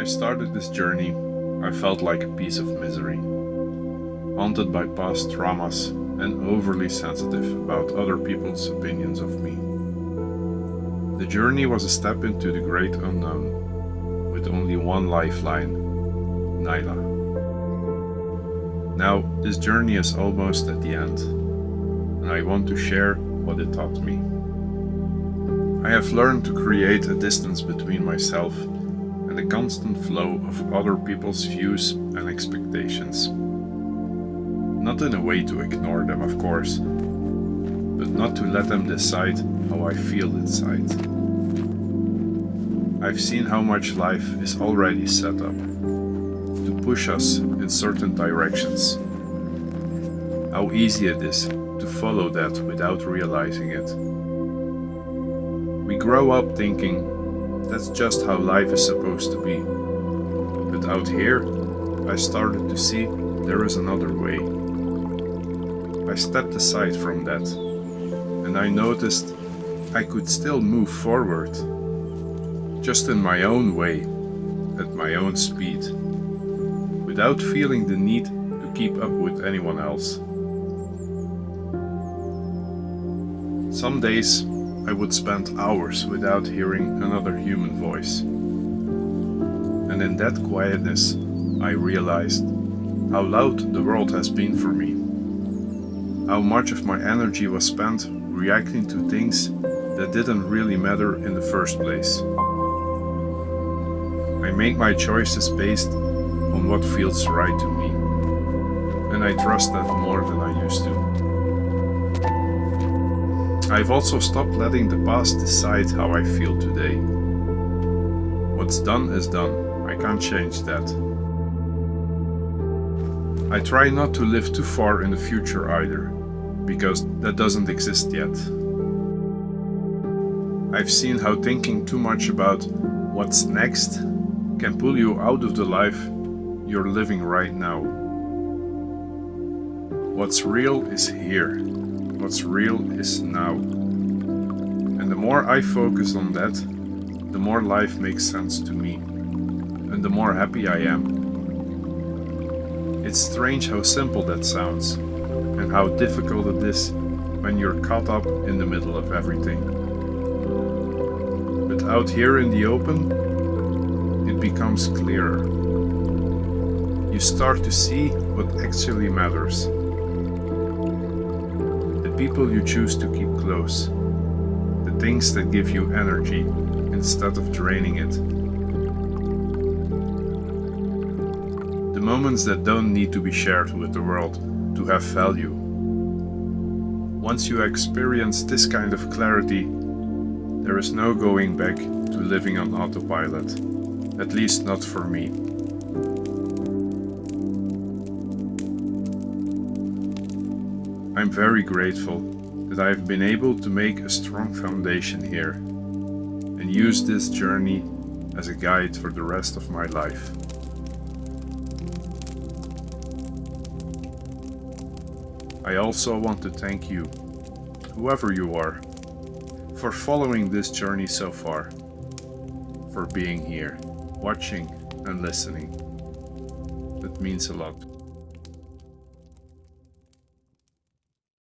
I started this journey, I felt like a piece of misery, haunted by past traumas and overly sensitive about other people's opinions of me. The journey was a step into the great unknown, with only one lifeline, Nyla. Now, this journey is almost at the end, and I want to share what it taught me. I have learned to create a distance between myself and the constant flow of other people's views and expectations. Not in a way to ignore them, of course, but not to let them decide how I feel inside. I've seen how much life is already set up to push us in certain directions. How easy it is to follow that without realizing it. We grow up thinking that's just how life is supposed to be. But out here, I started to see there is another way. I stepped aside from that, and I noticed I could still move forward, just in my own way, at my own speed, without feeling the need to keep up with anyone else. Some days I would spend hours without hearing another human voice. And in that quietness, I realized how loud the world has been for me. How much of my energy was spent reacting to things that didn't really matter in the first place. I make my choices based on what feels right to me, and I trust that more than I used to. I've also stopped letting the past decide how I feel today. What's done is done, I can't change that. I try not to live too far in the future either, because that doesn't exist yet. I've seen how thinking too much about what's next can pull you out of the life you're living right now. What's real is here. What's real is now. And the more I focus on that, the more life makes sense to me, and the more happy I am. It's strange how simple that sounds, and how difficult it is when you're caught up in the middle of everything. But out here in the open, it becomes clearer. You start to see what actually matters. The people you choose to keep close. The things that give you energy instead of draining it. The moments that don't need to be shared with the world to have value. Once you experience this kind of clarity, there is no going back to living on autopilot, at least not for me. I'm very grateful that I've been able to make a strong foundation here and use this journey as a guide for the rest of my life. I also want to thank you, whoever you are, for following this journey so far, for being here, watching and listening. That means a lot.